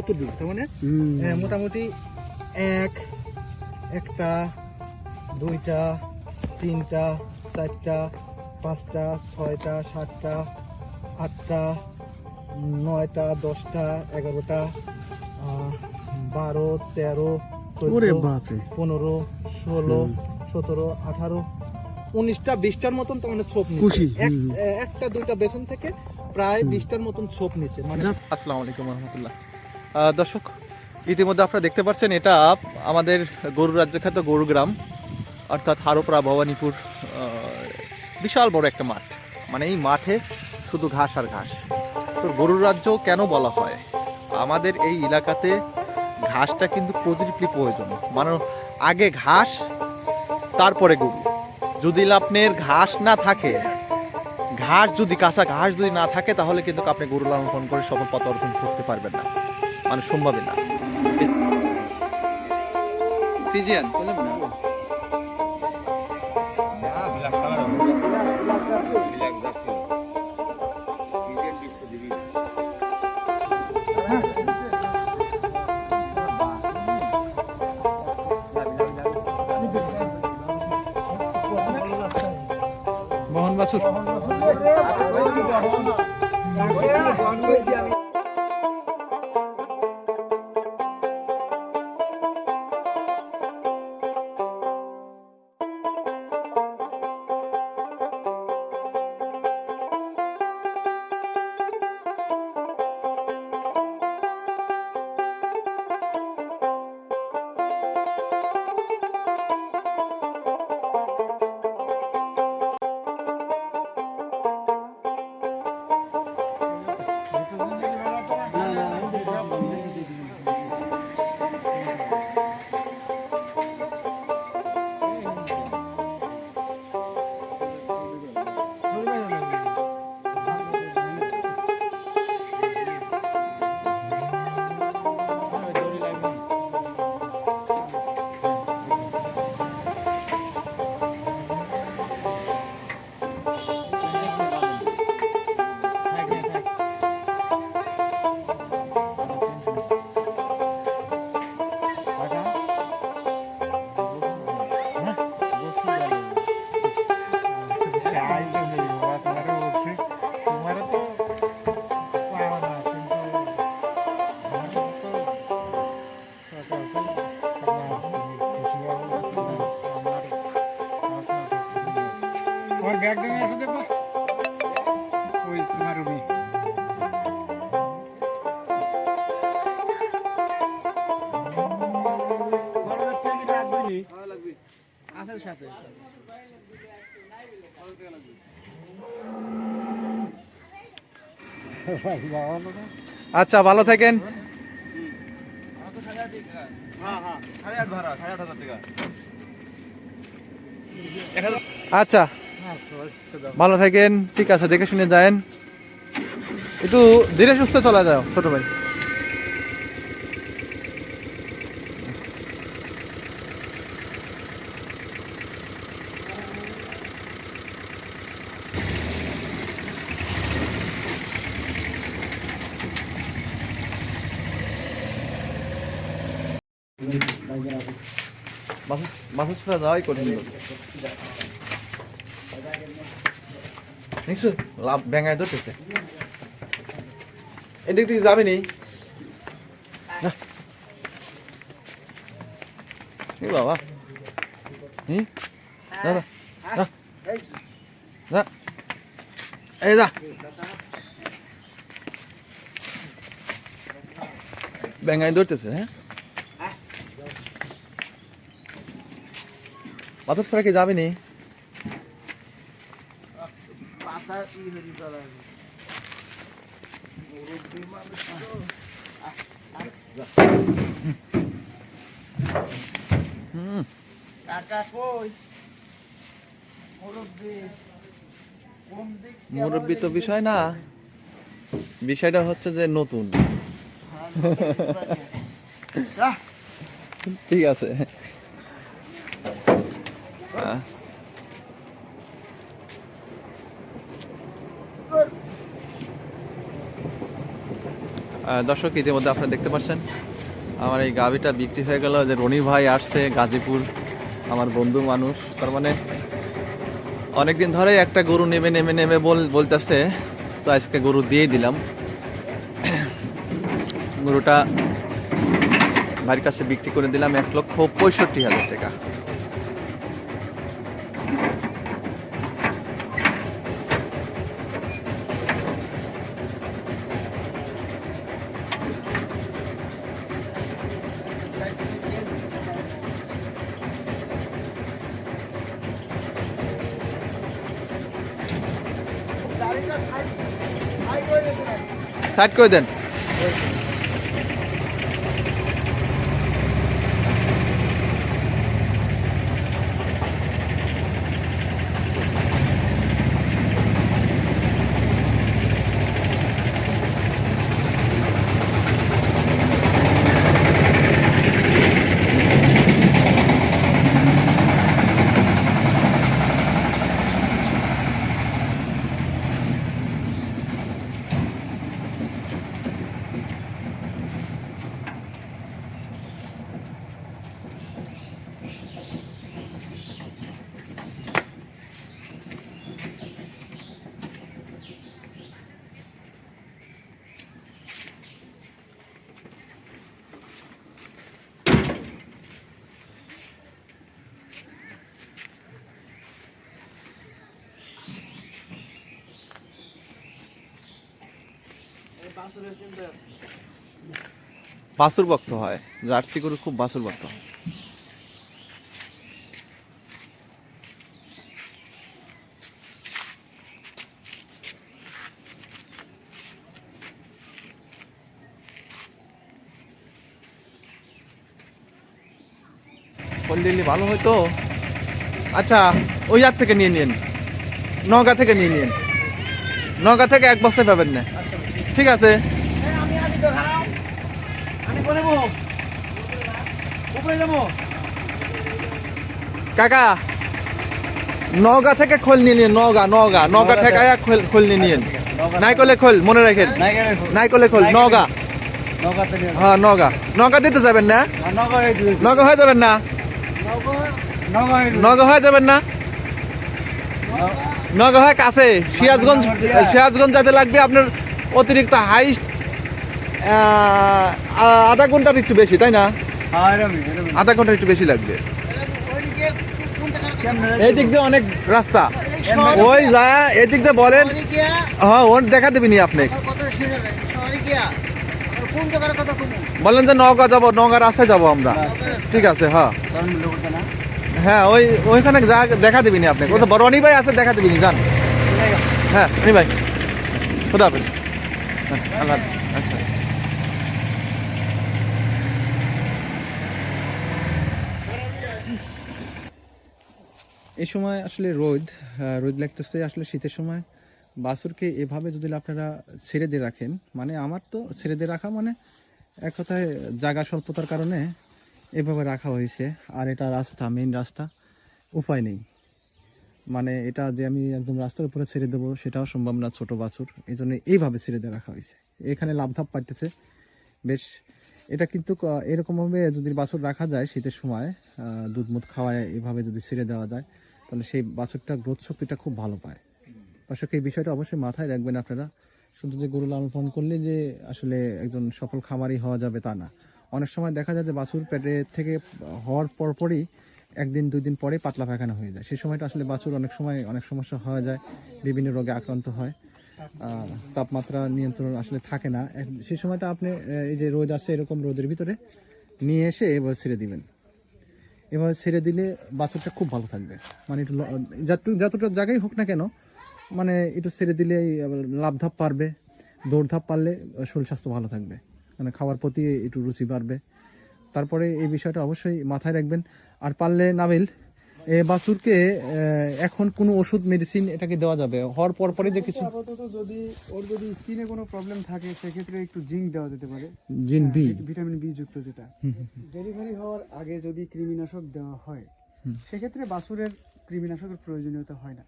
কত দূর, তার মানে মোটামুটি একটা, দুইটা, তিনটা, চারটা, পাঁচটা, ছয়টা, সাতটা, আটটা, নয়টা, 10টা, 11টা, 12, 13, 14, 15, 16, 17, 18, 19টা, 20টার মতন তো মানে ছোপ নিচ্ছে। একটা দুইটা বেসন থেকে প্রায় 20টার মতন ছোপ নিচ্ছে। মানে আসসালামু আলাইকুম রহমতুল্লাহ। দর্শক, ইতিমধ্যে আপনারা দেখতে পাচ্ছেন এটা আমাদের গরু রাজ্য খ্যাত গরুগ্রাম, অর্থাৎ হারোপাড়া ভবানীপুর। বিশাল বড় একটা মাঠ, মানে এই মাঠে শুধু ঘাস আর ঘাস। তো গরুর রাজ্য কেন বলা হয়? আমাদের এই এলাকাতে ঘাসটা কিন্তু প্রতিটি প্রয়োজন, মানে আগে ঘাস তারপরে গরু। যদি আপনার ঘাস না থাকে, কাঁচা ঘাস যদি না থাকে, তাহলে কিন্তু আপনি গরু লালন পালন করে সফল পথ অর্জন করতে পারবেন না, মানে সম্ভবই না। মোহন বাছুর আচ্ছা, ভালো থাকেন। আচ্ছা, ভালো থাকেন, ঠিক আছে, দেখে শুনে যায়েন, একটু ধীরে সুস্থে চলা যাও ছোট ভাই। মাথা ছোড়া যাওয়াই কঠিন। দেখছো লাভ ব্যাঙায় ধরতেছে, এদিক থেকে যাবে নি বাবা। এই যা, ব্যাঙায় ধরতেছে। হ্যাঁ, পাথর ছাড়া কি যাবে নি? মুরব্বি তো বিষয় না, বিষয়টা হচ্ছে যে নতুন। ঠিক আছে। দর্শক ইতিমধ্যে আপনারা দেখতে পাচ্ছেন আমার এই গাভিটা বিক্রি হয়ে গেল। যে রনি ভাই আসছে গাজীপুর, আমার বন্ধু মানুষ, তার মানে অনেকদিন ধরেই একটা গরু নেমে নেমে নেমে বলতেছে, তো আজকে গরু দিয়ে দিলাম। গরুটা ভাইয়ের কাছে বিক্রি করে দিলাম 1,65,000 টাকা। সাইড করে দেন। বাছুর ভক্ত হয়, জার্সি গরু খুব বাছুর ভক্ত হয়। দিল্লি ভালো হয়তো। আচ্ছা, ওই হাত থেকে নিয়ে নিন, নওগাঁ থেকে নিয়ে নিন, নওগাঁ থেকে 1 বস্তা পাবেন না। ঠিক আছে, কাকা নওগাঁ থেকে খোল নিয়ে নিন, নওগাঁ থেকে খোল নিয়ে নিন। নাইকলে খোল মনে রাখেন, নাইকলে খোল, নওগাঁ। হ্যাঁ নওগাঁ দিতে যাবেন না, নওগাঁ হয়ে যাবেন না, নওগাঁ হয়ে যাবেন না, নওগাঁ হয় কাছে। সিরাজগঞ্জ যেতে লাগবে আপনার অতিরিক্ত হাইস্ট আধা ঘন্টার একটু বেশি, তাই না? আধা ঘন্টার একটু বেশি লাগবে। এই দিক দিয়ে অনেক রাস্তা, ওই যা এই দিক দিয়ে বলেন। হ্যাঁ ওর দেখা দেবিনি আপনি, বলেন যে নওগাঁ যাবো, নওগাঁ রাস্তায় যাবো আমরা। ঠিক আছে, হ্যাঁ হ্যাঁ ওইখানে যা দেখা দিবিনি আপনি। ও তো রনি ভাই আছে, দেখা দিবিনি, যান। হ্যাঁ রনি ভাই, খুদা হাফেজ। আল্লাহ। আচ্ছা, এই সময় আসলে রোদ লাগতেছে। আসলে শীতের সময় বাছুরকে এভাবে যদি আপনারা ছেড়ে দিয়ে রাখেন, মানে আমার তো ছেড়ে দিয়ে রাখা মানে এক কথায় জায়গা স্বল্পতার কারণে এভাবে রাখা হয়েছে। আর এটা রাস্তা, মেইন রাস্তা, উপায় নেই। মানে এটা যে আমি একদম রাস্তার উপরে ছেড়ে দেবো সেটাও সম্ভব না, ছোট বাছুর, এই জন্য এইভাবে ছেড়ে দিয়ে রাখা হয়েছে। এখানে লাভধাপ পাইতেছে বেশ। এটা কিন্তু এরকমভাবে যদি বাছুর রাখা যায় শীতের সময়, দুধ মুধ খাওয়ায় এভাবে যদি ছেড়ে দেওয়া যায়, তাহলে সেই বাছুরটা গ্রোথ শক্তিটা খুব ভালো পায়। দর্শক এই বিষয়টা অবশ্যই মাথায় রাখবেন আপনারা। শুধু যে গরু লালন পালন করলে যে আসলে একজন সফল খামারি হওয়া যাবে তা না। অনেক সময় দেখা যায় যে বাছুর পেটে থেকে হওয়ার পরপরই 1 দিন 2 দিন পরে পাতলা পায়খানা হয়ে যায়। সেই সময়টা আসলে বাছুর অনেক সময় অনেক সমস্যা হয়ে যায়, বিভিন্ন রোগে আক্রান্ত হয়, তাপমাত্রা নিয়ন্ত্রণ আসলে থাকে না। সেই সময়টা আপনি এই যে রোদ আছে, এরকম রোদের ভিতরে নিয়ে এসে এভাবে ছেড়ে দিবেন। এভাবে ছেড়ে দিলে বাছুরটা খুব ভালো থাকবে। মানে একটু যতটা জায়গায় হোক না কেন, মানে একটু ছেড়ে দিলেই লাভধাপ পারবে, দৌড়ধাপ পারলে শরীর স্বাস্থ্য ভালো থাকবে, মানে খাওয়ার প্রতি একটু রুচি বাড়বে। তারপরে এই বিষয়টা অবশ্যই মাথায় রাখবেন। আর পারলে নাবিল বাছুরকে এখন কোনো ওষুধ মেডিসিন এটাকে দেওয়া যাবে হওয়ার পরপরই যে কিছু আপাতত যদি স্কিনে কোনো প্রবলেম থাকে সেক্ষেত্রে একটু জিঙ্ক দেওয়া যেতে পারে, জিন বি, ভিটামিন বি যুক্ত, যেটা ডেলিভারি হওয়ার আগে যদি কৃমিনাশক দেওয়া হয় সেক্ষেত্রে বাছুরের কৃমিনাশকের প্রয়োজনীয়তা হয় না,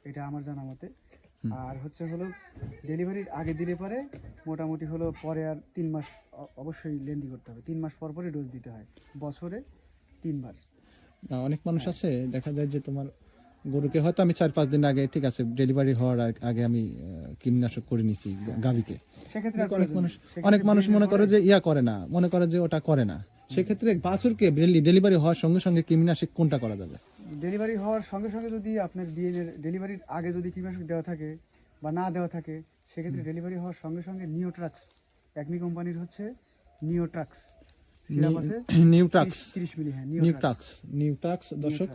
এটা আমার জানা মতে। আর হচ্ছে হলো ডেলিভারির আগে দিলে পরে মোটামুটি হলো পরে আর 3 মাস অবশ্যই লেন্দি করতে হবে, 3 মাস পর পরই ডোজ দিতে হয়, বছরে 3 বার। না, অনেক মানুষ আছে দেখা যায় যে তোমার গরুকে হয়তো আমি 4-5 দিন আগে ঠিক আছে ডেলিভারি হওয়ার আগে আমি কীটনাশক করে নিছি গাভীকে, সেক্ষেত্রে আর অনেক মানুষ মনে করে যে ইয়া করে না, মনে করে যে ওটা করে না। সেক্ষেত্রে বাছুরকে ডেলিভারি হওয়ার সঙ্গে সঙ্গে কীটনাশক কোনটা করা যাবে? ডেলিভারি হওয়ার সঙ্গে সঙ্গে যদি আপনার ডিএনএ ডেলিভারির আগে যদি কীটনাশক দেওয়া থাকে বা না দেওয়া থাকে, সেক্ষেত্রে ডেলিভারি হওয়ার সঙ্গে সঙ্গে নিওট্রাক্স, একমি কোম্পানির হচ্ছে নিওট্রাক্স সিরাপ আছে, নিউট্রাক্স 30 মিলি, হ্যাঁ নিউট্রাক্স। দর্শক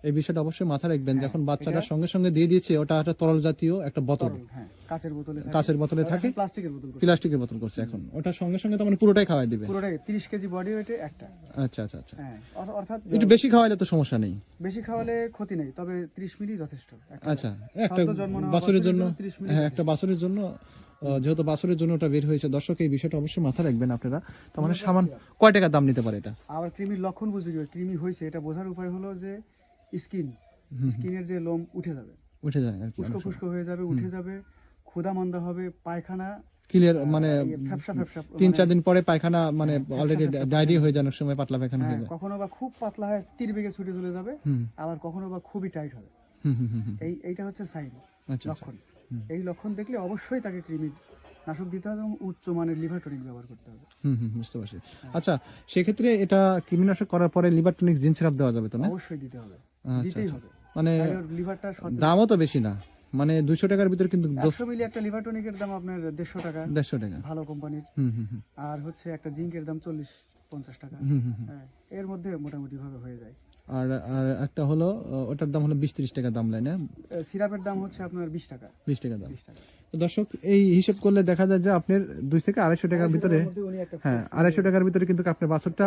এই বিষয়টা অবশ্যই মাথায় রাখবেন, যখন বাচ্চাটা সঙ্গে সঙ্গে দিয়ে দিয়েছে ওটা একটা তরল জাতীয় একটা বোতল, হ্যাঁ কাচের বোতলে থাকে, প্লাস্টিকের বোতল করছে এখন, ওটা সঙ্গে সঙ্গে তো মানে পুরোটাই খাওয়াই দিবে, পুরোটাই 30 কেজি বডি ওয়েটে একটা। আচ্ছা, হ্যাঁ, অর্থাৎ একটু বেশি খাওয়াইলে তো সমস্যা নেই, বেশি খাওয়ালে ক্ষতি নেই, তবে 30 মিলি যথেষ্ট। আচ্ছা, একটা বাছুরের জন্য, হ্যাঁ একটা বাছুরের জন্য, যেহেতু বাছুরের জন্য ওটা বের হয়েছে। দর্শক এই বিষয়টা অবশ্যই মাথায় রাখবেন আপনারা। তার মানে সামান কয় টাকা দাম নিতে পারে এটা? আবার কৃমির লক্ষণ বুঝবে কি, কৃমি হয়েছে এটা বোঝার উপায় হলো যে স্কিনের যে লোম উঠে যাবে, উঠে যায় আর কি, ফুসকো হয়ে যাবে, উঠে যাবে, ক্ষুধা মন্দা হবে, পায়খানা ক্লিয়ার মানে ফ্যাপসা 3-4 দিন পরে পায়খানা মানে অলরেডি ডায়রিয়া হয়ে যাওয়ার সময় পাতলা পায়খানা হয়ে যায়, কখনো বা খুব পাতলা হয় তীর বেগে ছুটে চলে যাবে, আবার কখনো বা খুবই টাইট হবে। এইটা হচ্ছে সাইন, লক্ষণ। এই লক্ষণ দেখলে অবশ্যই তাকে কৃমির নাশক দিতে হবে এবং উচ্চ মানের লিভার টনিক ব্যবহার করতে হবে। বুঝতে পারছি। আচ্ছা, সেক্ষেত্রে এটা কৃমিনাশক করার পরে লিভার টনিক জিন সিরাপ দেওয়া যাবে তো না? অবশ্যই দিতে হবে, দিতেই হবে। মানে লিভারটা দামও তো বেশি না, মানে 200 টাকার ভিতরে কিন্তু 100 মিলি একটা লিভার টনিকের দাম আপনার 150 টাকা, 150 টাকা ভালো কোম্পানির। আর হচ্ছে একটা জিঙ্কের দাম 40-50 টাকা। হ্যাঁ, এর মধ্যে মোটামুটি ভাবে হয়ে যায়। আর একটা হলো ওটার দাম হলো 20-30 টাকা দাম লাই না, সিরাপের দাম হচ্ছে আপনার 20 টাকা। দাম। তো দর্শক এই হিসাব করলে দেখা যায় যে আপনার 200 থেকে 250 টাকার ভিতরে, হ্যাঁ 250 টাকার ভিতরে কিন্তু আপনার বাছুরটা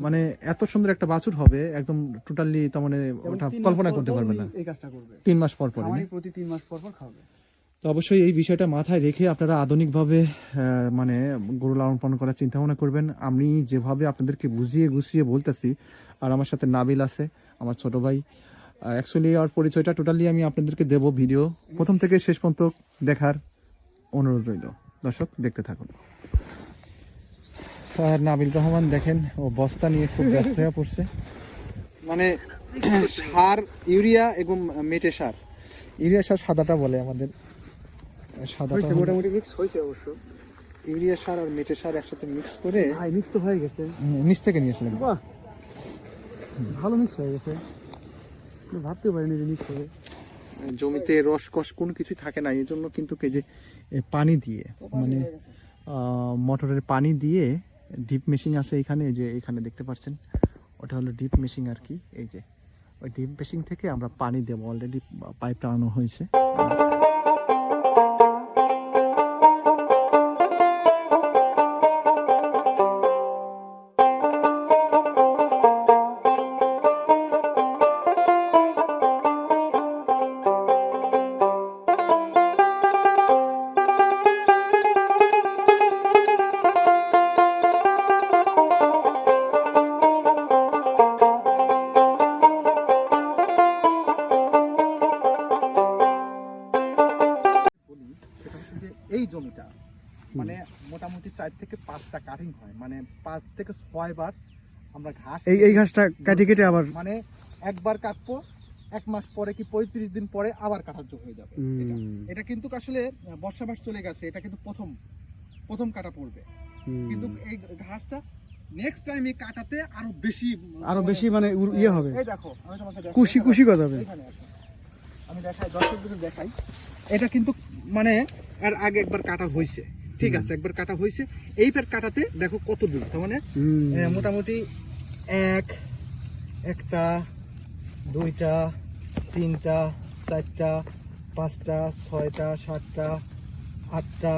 মানে এত সুন্দর একটা বাছুর হবে, একদম টোটালি তার মানে ওটা কল্পনা করতে পারবে না। এই কাজটা করবে 3 মাস পর পর, প্রতি 3 মাস পর পর খাবে। তো অবশ্যই এই বিষয়টা মাথায় রেখে আপনারা আধুনিকভাবে মানে গরু লালন পালন করার চিন্তা ভাবনা করবেন। আমি যেভাবে আপনাদেরকে বুঝিয়ে গুছিয়ে বলতেছি, আর আমার সাথে নাবিল আছে আমার ছোট ভাই, অ্যাকচুয়ালি আর পরিচয়টা টোটালি আমি আপনাদেরকে দেব, ভিডিও প্রথম থেকে শেষ পর্যন্ত দেখার অনুরোধ রইল। দর্শক দেখতে থাকুন। আর নাবিল রহমান দেখেন ও বস্তা নিয়ে খুব ব্যস্ত হয়ে পড়ছে, মানে সার ইউরিয়া এবং মেটে সার, ইউরিয়া সার সাদাটা বলে আমাদের, সাদাটা মোটামুটি মিক্স হয়েছে অবশ্য। ইউরিয়া সার আর মেটে সার একসাথে মিক্স করে, মিক্স তো হয়ে গেছে, নিচ থেকে নিয়ে আসলাম। বাহ, ভালো মিক্স হয়ে গেছে, ভাবতে পারিনি যে মিক্স হবে। জমিতে রস কষ কোনো কিছু থাকে না, এই জন্য কিন্তু যে পানি দিয়ে মানে মোটরের পানি দিয়ে ডিপ মেশিন আছে এখানে, যে এখানে দেখতে পাচ্ছেন ওটা হলো ডিপ মেশিন আর কি। এই যে ওই ডিপ মেশিন থেকে আমরা পানি দেবো, অলরেডি পাইপ টানানো হয়েছে। এই জমিটা মানে মোটামুটি 4 থেকে 5টা কাটিং হয়, মানে 5 থেকে 6 বার আমরা ঘাস, এই ঘাসটা কেটে কেটে আবার মানে একবার কাটবো, 1 মাস পরে কি 35 দিন পরে আবার কাটার যোগ হয়ে যাবে। এটা কিন্তু আসলে বর্ষা মাস চলে গেছে, এটা কিন্তু প্রথম কাটা পড়বে, কিন্তু এই ঘাসটা নেক্সট টাইম এই কাটাতে আরো বেশি মানে ইয়ে হবে। এই দেখো আমি তোমাকে দেখাই, কুশি গজাবে। এখানে আসো, আমি দেখাই, দর্শকদের দেখাই। এটা কিন্তু মানে এর আগে একবার কাটা হয়েছে, ঠিক আছে, একবার কাটা হয়েছে, এইবার কাটাতে দেখো কত দূর, তার মানে মোটামুটি 1টা 2টা 3টা 4টা 5টা 6টা 7টা 8টা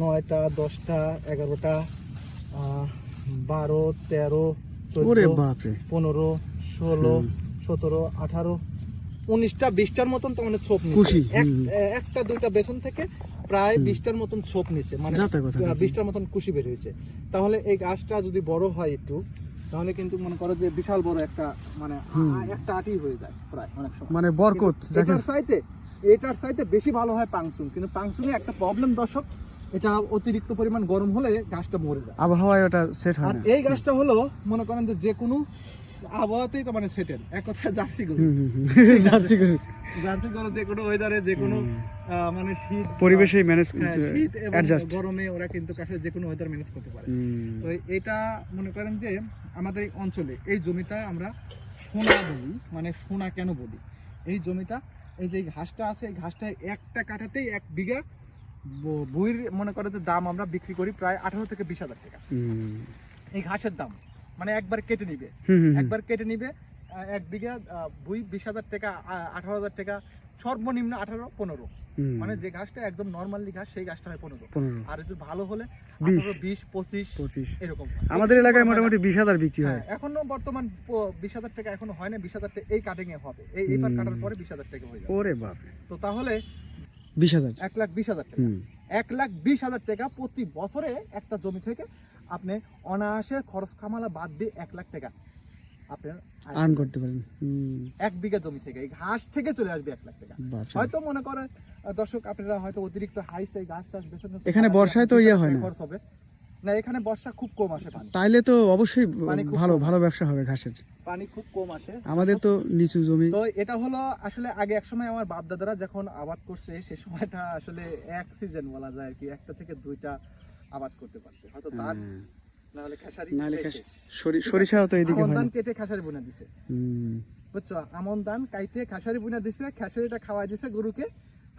9টা 10টা 11টা 12 13 14 15 16 17 18 19টা 20টার মতন তো মানে ছোপ নিচ্ছে, একটা 2টা বেসন থেকে প্রায় 20টার মতন ছোপ নিচ্ছে, মানে 20টার মতন কুশি বের হয়েছে। তাহলে এই গাছটা যদি বড় হয় একটু, তাহলে কিন্তু মনে করো যে বিশাল বড় একটা মানে একটা আটি হয়ে যায় প্রায় অনেক সময়, মানে বরকত এটার চাইতে এটার চাইতে বেশি ভালো হয় পাংচুং, কিন্তু পাংচুংয়ে একটা প্রবলেম দর্শক, এটা অতিরিক্ত পরিমাণ গরম হলে গাছটা মরে যায়, আবহাওয়ায় ওটা সেট হয় আর না। এই গাছটা হলো মনে করেন যে কোনো আবহাওয়াতেই তো মানে সেটেল, এক কথায় জার্সি গরু। জার্সি গরু জার্সি গরু যে কোনো ওয়েদারে, যে কোনো মানে শীত পরিবেশে ম্যানেজ শীত এবং অ্যাডজাস্ট। গরমে ওরা কিন্তু কাশের যে কোনো ওয়েদার ম্যানেজ করতে পারে। তো এটা মনে করেন যে আমাদের এই অঞ্চলে এই জমিটা আমরা সোনা বলি, মানে সোনা কেন বলি, এই জমিটা এই যে ঘাসটা আছে, এই ঘাসটা একটা কাঠাতেই 1 বিঘা বইয়ের মনে করে যে দাম আমরা বিক্রি করি প্রায় 18 থেকে 20,000 টাকা। এই ঘাসের দাম মানে একবার কেটে নিবে, একবার কেটে নিবে 1 বিঘা বই 20,000 টাকা, 18,000 টাকা, সর্বনিম্ন 18-15, মানে যে ঘাসটা একদম নরমালি ঘাস সেই ঘাসটা হয় 15, আর একটু ভালো হলে 18, 20, 25 এরকম। আমাদের এলাকায় মোটামুটি 20,000 বিক্রি হয়। এখনো বর্তমান 20,000 টাকা এখনো হয় না, 20,000 টাকা এই কাটিং এ হবে, এইবার কাটার পরে 20,000 টাকা হয়ে যাবে। ওরে বাপ, তো তাহলে 20,000, 1,20,000 টাকা, 1,20,000 টাকা প্রতি বছরে একটা জমি থেকে আপনি অনায়াসে খরচ খামালা বাদ দিয়ে 1 লাখ টাকা আপনার আর্ন করতে পারেন। 1 বিঘা জমি থেকে এই ঘাস থেকে চলে আসবে 1 লাখ টাকা। হয়তো মনে করেন দর্শক আপনারা হয়তো অতিরিক্ত হাইস্ট এই ঘাস টাস বেছে এখানে বর্ষায় তো ইয়ে হয় না, খরচ হবে না, এখানে বর্ষা খুব কম আসে পানি, তাইলে তো অবশ্যই পানি খুব ভালো কম। ভালো ব্যবসা হবে ঘাসের। পানি খুব কম আসে আমাদের তো নিচু জমি। তো এটা হলো আসলে আগে এক সময় আমার বাপ দাদারা যখন আবাদ করছে সে সময়টা আসলে এক সিজন বলা যায় আর কি, একটা থেকে দুইটা আবাদ করতে পারছে, হয়তো তার না হলে খেসারি, নাহলে সরিষাও তো এইদিকে আমন হয় ধান না। কেটে খেসারি বুনা দিছে, বুঝছো, আমন ধান কাইটে খেসারি বুনা দিছে, খেসারিটা খাওয়াই দিছে গরুকে,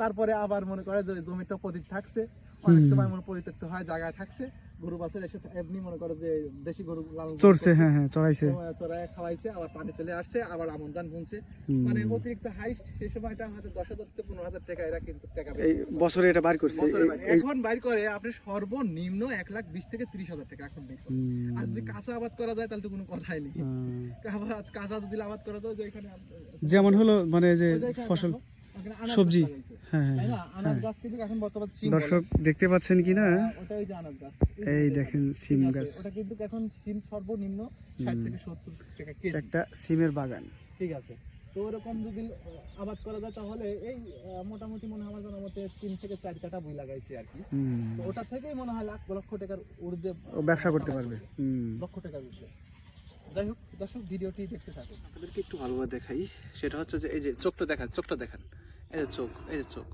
তারপরে আবার মনে করে যে জমিটা পতিত থাকছে, অনেক সময় মনে পরিত্যক্ত হয় জায়গায় থাকছে, গরু বাছুর এসে এমনি মনে করে যে দেশি গরু লালন পালন চড়ছে, করছে, হ্যাঁ হ্যাঁ চড়াইছে, চড়ায় খাওয়াইছে, আবার পানি চলে আসছে, আবার আমন ধান বুনছে, মানে অতিরিক্ত হাইস্ট সেই সময়টা হয়তো 10,000 থেকে 15,000 টাকা এরা কিন্তু টাকা এই বছরে এটা বাইর করছে। বছরে বাইরে। এখন বাইর করে আপনি সর্বনিম্ন 1,20,000 থেকে 30,000 টাকা এখন বের করে। আর যদি কাঁচা আবাদ করা যায় তাহলে তো কোনো কথাই নেই, কাঁচা যদি আবাদ করা যায়, যে এখানে যেমন হলো মানে যে এখানে ফসল দেখো, এখানে আনাজ সবজি, গাছ লাগাইছে, হ্যাঁ তাই হ্যাঁ না? আনাজ গাছ কিন্তু এখন বর্তমান সিম বলে। দর্শক দেখতে পাচ্ছেন কিনা, ওটাই যে আনাজ গাছ, এই দেখেন সিম ঠিক আছে? গাছ, ওটা কিন্তু এখন সিম সর্বনিম্ন 60 থেকে 70 টাকা কেজি, একটা সিমের বাগান। ঠিক আছে? তো ওরকম যদি আবাদ করা যায় তাহলে এই মোটামুটি মনে হয় আমার জানার মতে 3 থেকে 4 কাঠা বই লাগাইছে আর কি, তো ওটা থেকেই মনে হয় লাখ লক্ষ টাকার ঊর্ধ্বে ও ব্যবসা করতে পারবে। লক্ষ টাকার ঊর্ধ্বে। যাই হোক দর্শক ভিডিওটি দেখতে থাকুন, আপনাদেরকে একটু ভালোভাবে দেখাই, সেটা হচ্ছে যে এই যে চোখটা দেখেন, চোখটা দেখেন, এই যে চোখ, এই যে চোখ,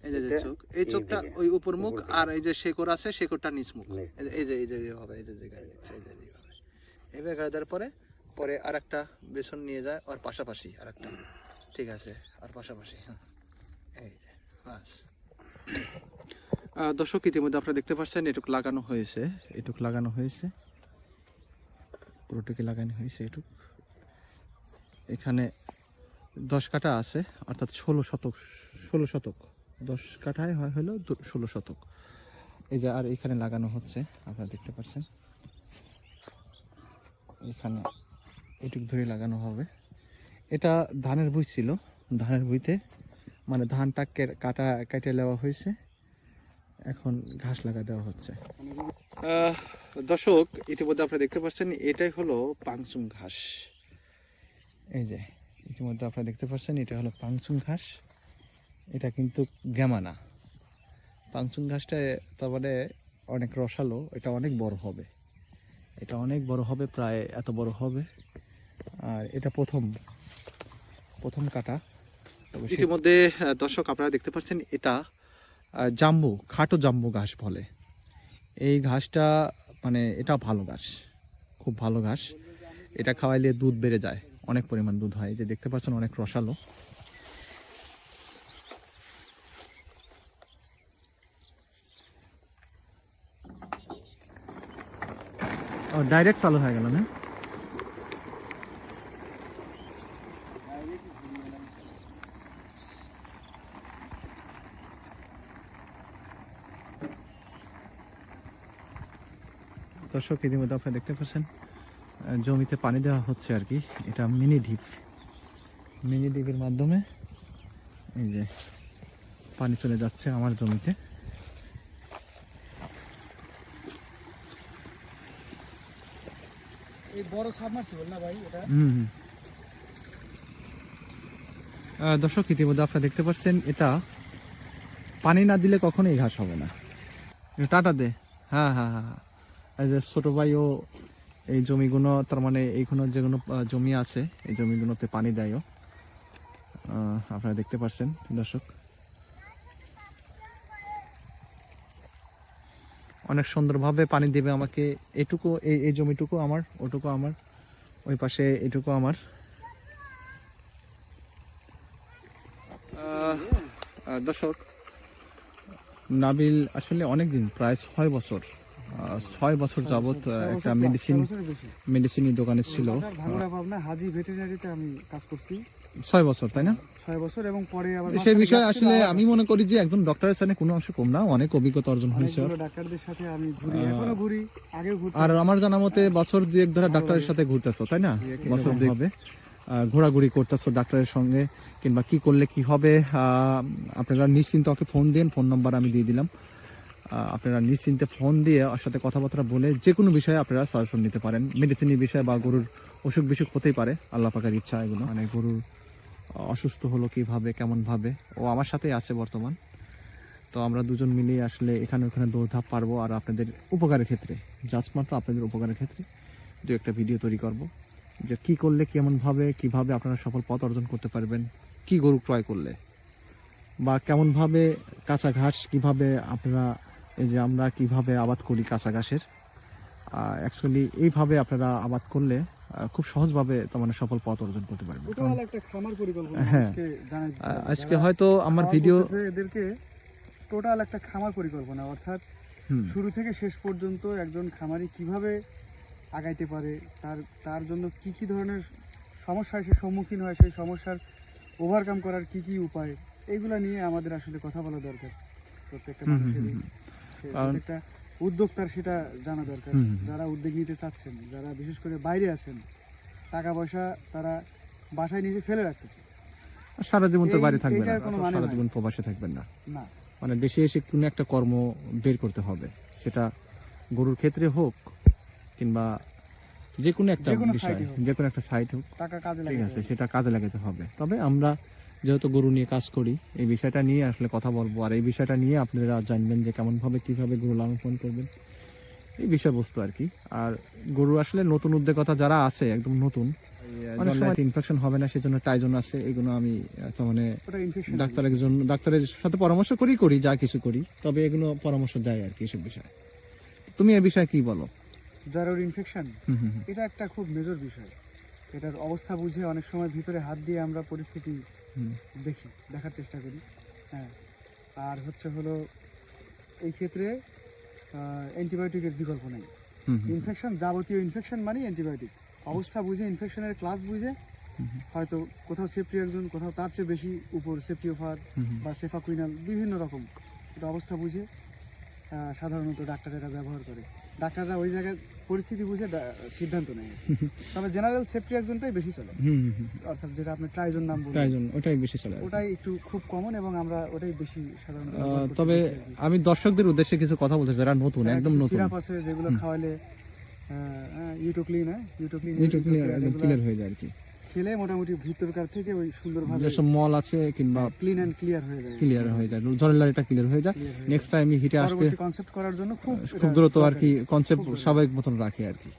এই যে চোখ, এই চোখটা ওই উপর মুখ, আর এই যে শেকড় আছে শেকড়টা নিচ মুখ, এই যে হবে, এই যে জায়গায় এই যে এইভাবে এইভাবে গাড়ি দেওয়ার পরে পরে আর একটা বেসন নিয়ে যায় আর পাশাপাশি আর একটা, ঠিক আছে, আর পাশাপাশি, এই যে বাস। দর্শক ইতিমধ্যে আপনারা দেখতে পাচ্ছেন এটুক লাগানো হয়েছে, এটুক লাগানো হয়েছে, পুরোটুকু লাগানো হয়েছে এটুক। এখানে 10 কাঠা আছে, অর্থাৎ 16 শতক, 10 কাঠায় হয় হলো 16 শতক। এই যে আর এখানে লাগানো হচ্ছে, আপনারা দেখতে পাচ্ছেন এখানে এটুক ধরে লাগানো হবে। এটা ধানের বীজ ছিল, ধানের বইতে মানে ধানটা কেটে নেওয়া হয়েছে, এখন ঘাস লাগা দেওয়া হচ্ছে। দর্শক ইতিমধ্যে আপনারা দেখতে পাচ্ছেন এটাই হলো পাংচুং ঘাস, এই যে ইতিমধ্যে আপনারা দেখতে পাচ্ছেন এটা হলো পাংচুং ঘাস, এটা কিন্তু গ্যামা না। পাংচুং ঘাসটা তারপরে অনেক রসালো, এটা অনেক বড় হবে, এটা অনেক বড় হবে, প্রায় এত বড় হবে, আর এটা প্রথম কাটা। ইতিমধ্যে দর্শক আপনারা দেখতে পাচ্ছেন এটা জাম্বু, খাটো জাম্বু ঘাস বলে এই ঘাসটা, মানে এটা ভালো ঘাস, খুব ভালো ঘাস, এটা খাওয়াইলে দুধ বেড়ে যায়, অনেক পরিমাণ দুধ হয়, যে দেখতে পাচ্ছেন অনেক রসালো। ডাইরেক্ট চালু হয়ে গেল না? দর্শক ইতিমধ্যে আপনারা দেখতে পাচ্ছেন জমিতে পানি দেওয়া হচ্ছে আর কি, এটা মিনি ডিপের মাধ্যমে এই যে পানি চলে যাচ্ছে আমার জমিতে। এই বড় সাবমার্সিবল না ভাই এটা? দর্শক ইতিমধ্যে আপনারা দেখতে পাচ্ছেন এটা পানি না দিলে কখনোই ঘাস হবে না। টাটা দে। হ্যাঁ হ্যাঁ হ্যাঁ হ্যাঁ, এই যে ছোট ভাইও এই জমিগুলো, তার মানে এইগুলো যেগুলো জমি আছে এই জমিগুলোতে পানি দেয়ও, আপনারা দেখতে পাচ্ছেন দর্শক। অনেক সুন্দরভাবে পানি দেবে আমাকে। এটুকু এই জমিটুকু আমার, ওটুকু আমার, ওই পাশে এটুকু আমার। দর্শক নাবিল আসলে অনেকদিন, প্রায় 6 বছর 6 বছর যাবত একটা মেডিসিনের দোকানে ছিল। ভাঙড়া পাবনা হাজি ভেটেরিনারিতে আমি কাজ করছি 6 বছর, তাই না? 6 বছর, এবং পরে আবার সেই বিষয়ে আসলে আমি মনে করি যে একজন ডক্টরের সাথে কোনো অংশ কম না, অনেক অভিজ্ঞতা অর্জন হয়েছে। ডাক্তারদের সাথে আমি ঘুরি, এখনো ঘুরি, আগেও ঘুরতাম। আর আমার জানা মতে বছর 2-1 ধরে ডাক্তারের সাথে ঘুরতেছো, তাই না? বছর 2 হবে ঘোরাঘুরি করতেছো ডাক্তারের সঙ্গে, কিংবা কি করলে কি হবে আপনারা নিশ্চিন্তে ওকে ফোন দিন, ফোন নাম্বার আমি দিয়ে দিলাম। আপনারা নিশ্চিন্তে ফোন দিয়ে ওর সাথে কথাবার্তা বলে যে কোনো বিষয়ে আপনারা সাজেশন নিতে পারেন। মেডিসিনের বিষয়ে বা গরুর অসুখ বিসুখ হতেই পারে, আল্লাহ পাকের ইচ্ছা এগুলো। মানে গরুর অসুস্থ হলো কিভাবে, কেমন ভাবে, ও আমার সাথেই আছে বর্তমান। তো আমরা দুজন মিলেই আসলে এখানে ওখানে দৌড়ধাপ পারবো, আর আপনাদের উপকারের ক্ষেত্রে, জাস্ট মাত্র আপনাদের উপকারের ক্ষেত্রে 2-1টা ভিডিও তৈরি করব, যে কি করলে কেমন ভাবে, কিভাবে আপনারা সফল পথ অর্জন করতে পারবেন, কি গরু ক্রয় করলে, বা কেমন ভাবে কাঁচা ঘাস কিভাবে আপনারা, এই যে আমরা কিভাবে আবাদ করি কাঁচা ঘাসের, অ্যাকচুয়ালি এইভাবে আপনারা আবাদ করলে খুব সহজভাবে তার মানে সফল পথ অর্জন করতে পারবেন। টোটাল একটা খামার পরিকল্পনা হ্যাঁ, আজকে হয়তো আমার ভিডিও এদেরকে টোটাল একটা খামার পরিকল্পনা, অর্থাৎ শুরু থেকে শেষ পর্যন্ত একজন খামারি কিভাবে আগাইতে পারে, তার জন্য কি কি ধরনের সমস্যায় সে সম্মুখীন হয়, সেই সমস্যার ওভারকাম করার কি কি উপায়, এইগুলা নিয়ে আমাদের আসলে কথা বলা দরকার। প্রত্যেকটা মানুষেরই, প্রত্যেকটা উদ্যোক্তার সেটা জানা দরকার। যারা উদ্যোগ নিতে চাচ্ছেন, যারা বিশেষ করে বাইরে আছেন, টাকা পয়সা তারা বাসায় নিয়ে ফেলে রাখতেছে, সারা জীবন তো বাইরে থাকবেন না, মানে সারা জীবন প্রবাসে থাকবেন না, না মানে দেশে এসে কোনো একটা কর্ম বের করতে হবে, সেটা গরুর ক্ষেত্রে হোক কিংবা যে কোনো একটা বিষয়, যে কোনো একটা সাইট হোক, টাকা কাজে ঠিক লাগে, আছে, সেটা কাজে লাগাতে হবে। তবে আমরা যেহেতু গরু নিয়ে কাজ করি, এই বিষয়টা নিয়ে আসলে কথা বলবো, আর এই বিষয়টা নিয়ে আপনারা জানবেন যে কেমন ভাবে কিভাবে গরু লালন পালন করবেন, এই বিষয়বস্তু আর কি। আর গরু আসলে নতুন উদ্যোক্তা যারা আছে, একদম নতুন, অনেক সময় ইনফেকশন হবে না, সেজন্য টাইজন আছে, এগুলো আমি মানে ডাক্তারের সাথে পরামর্শ করি যা কিছু করি, তবে এগুলো পরামর্শ দেয় আর কি এসব বিষয়। তুমি এই বিষয়ে কি বলো? যার ইনফেকশন, এটা একটা খুব মেজর বিষয়। এটার অবস্থা বুঝে অনেক সময় ভিতরে হাত দিয়ে আমরা পরিস্থিতি দেখার চেষ্টা করি। হ্যাঁ, আর হলো এই ক্ষেত্রে অ্যান্টিবায়োটিকের বিকল্প নেই। ইনফেকশন, যাবতীয় ইনফেকশন মানে অ্যান্টিবায়োটিক। অবস্থা বুঝে, ইনফেকশনের ক্লাস বুঝে, হয়তো কোথাও সেফট্রিয়াক্সন, কোথাও তার চেয়ে বেশি উপর সেফটিওফার বা সেফাকুইনাল, বিভিন্ন রকম এটা অবস্থা বুঝে সাধারণত ডাক্তারেরা ব্যবহার করে। ডাক্তাররা ওই জায়গায় পরিস্থিতি বুঝে সিদ্ধান্ত নেয়। তবে জেনারেল সেফট্রিয়াক্সনটাই বেশি চলে, অর্থাৎ যেটা আপনি ট্রাইজন নাম বলেন, ট্রাইজন, ওটাই বেশি চলে, ওটাই একটু খুব কমন, এবং আমরা ওটাই বেশি সাধারণত। তবে আমি দর্শকদের উদ্দেশ্যে কিছু কথা বলতে, যারা নতুন, একদম নতুন, সিরাপ আছে যেগুলো খাওয়ালে ইউটোক্লিন ক্লিয়ার হয়ে যায় আর কি, খেলে মোটামুটি ভিতরকার থেকে ওই সুন্দরভাবে যেসব মল আছে কিংবা ক্লিন এন্ড ক্লিয়ার হয়ে যায়, ঝড়ের এটা ক্লিয়ার হয়ে যায়। নেক্সট টাইম হিটে আসতে কনসেপ্ট করার জন্য খুব দ্রুত আর কি কনসেপ্ট স্বাভাবিক মতন রাখে আর কি।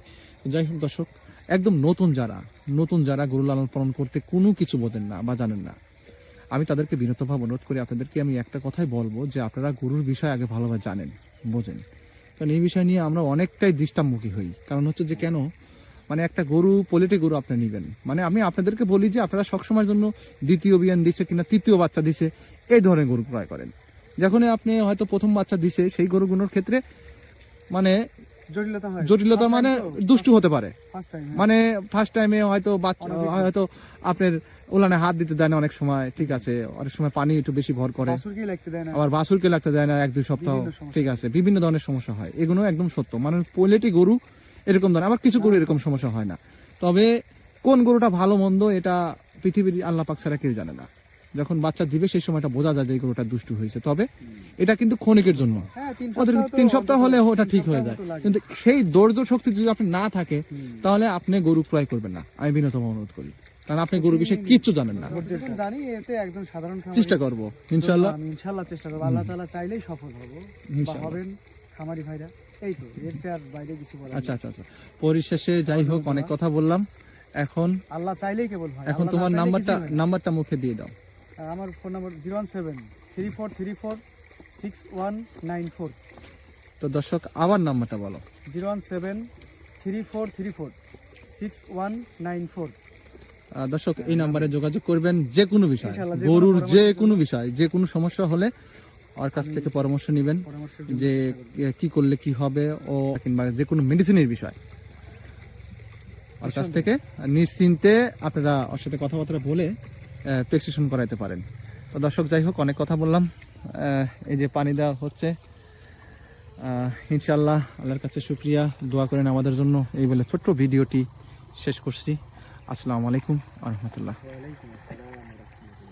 যাই হোক দর্শক, একদম নতুন যারা গরু লালন পালন করতে কোনো কিছু বোঝেন না বা জানেন না, আমি তাদেরকে বিনতভাবে অনুরোধ করি, আপনাদেরকে আমি একটা কথাই বলবো যে আপনারা গরুর বিষয় আগে ভালোভাবে জানেন, বোঝেন। কারণ এই বিষয় নিয়ে আমরা অনেকটাই দৃষ্টান্তমুখী হই। কারণ হচ্ছে যে কেন, মানে একটা গরু, পোল্ট্রি গরু আপনি নেবেন, মানে আমি আপনাদেরকে বলি যে আপনারা সবসময়ের জন্য দ্বিতীয় বিয়ান দিচ্ছে কিনা, তৃতীয় বাচ্চা দিছে, এই ধরনের গরু ক্রয় করেন। যখনই আপনি হয়তো প্রথম বাচ্চা দিছে, সেই গরুগুলোর ক্ষেত্রে মানে জটিলতা মানে দুষ্টু হতে পারে, মানে ফার্স্ট টাইমে হয়তো বাচ্চা হয়তো আপনার ওলানে হাত দিতে দেয় না অনেক সময়, ঠিক আছে, অনেক সময় পানি একটু বেশি ভর করে, আবার বাছুরকে লাগতে দেয় না 1-2 সপ্তাহ, ঠিক আছে, বিভিন্ন ধরনের সমস্যা হয়, এগুলো একদম সত্য। মানে পোল্ট্রি গরু এরকম ধরনের, আবার কিছু গরু এরকম সমস্যা হয় না। তবে কোন গরুটা ভালো মন্দ এটা পৃথিবীর আল্লাহ পাক ছাড়া কেউ জানে না। যখন বাচ্চা দিবে সেই সময়টা বোঝা যায় যে এই গরুটা দুষ্টু হয়েছে। তবে এটা কিন্তু ক্ষণিকের জন্য, ওদের 3 সপ্তাহ হলে ওটা ঠিক হয়ে যায়, কিন্তু সেই ধৈর্য শক্তি যদি আপনি না থাকে, তাহলে আপনি গরু ক্রয় করবেন না, আমি বিনতভাবে অনুরোধ করি। কারণ আপনি গরু বিষয়ে কিচ্ছু জানেন না। যতটুকু জানি এতে একজন সাধারণ খামারি চেষ্টা করব ইনশাআল্লাহ। আমি ইনশাআল্লাহ চেষ্টা করব, আল্লাহ তাআলা চাইলেই সফল হব বা ইনশাআল্লাহ। হবেন খামারি ভাইরা। এই তো, এর চেয়ে আর বাইরে কিছু বলার আচ্ছা আচ্ছা আচ্ছা, পরিশেষে যাই হোক অনেক কথা বললাম, এখন নেই। আল্লাহ চাইলেই কেবল হয়। এখন আল্লাহ তোমার না চাইলে কিছুই হয় না। নাম্বারটা মুখে দিয়ে দাও। আর আমার ফোন নাম্বার 01734346194। তো দর্শক আবার নাম্বারটা বলো। 01734346194। দর্শক এই নাম্বারে যোগাযোগ করবেন যে কোনো বিষয়, ইনশাআল্লাহ, যে কোনো গরুর যে পরামর্শের কোনো বিষয়, যে কোনো সমস্যা হলে ওর কাছ থেকে পরামর্শ নেবেন পরামর্শের যে কি করলে কি হবে, ও কিংবা যে কোনো মেডিসিনের বিষয় ওর কাছ থেকে নিশ্চিন্তে আপনারা ওর সাথে কথাবার্তা বলে প্রেসক্রিপশন করাইতে পারেন। তো দর্শক যাই হোক অনেক কথা বললাম, এই যে পানি দেওয়া হচ্ছে, ইনশাআল্লাহ আল্লাহর কাছে শুকরিয়া, দোয়া করেন আমাদের জন্য। এই বলে ছোট্ট ভিডিওটি শেষ করছি। আসসালামু আলাইকুম ওয়া রাহমাতুল্লাহ। ওয়ালাইকুম আসসালাম ওয়া রাহমাতুল্লাহ।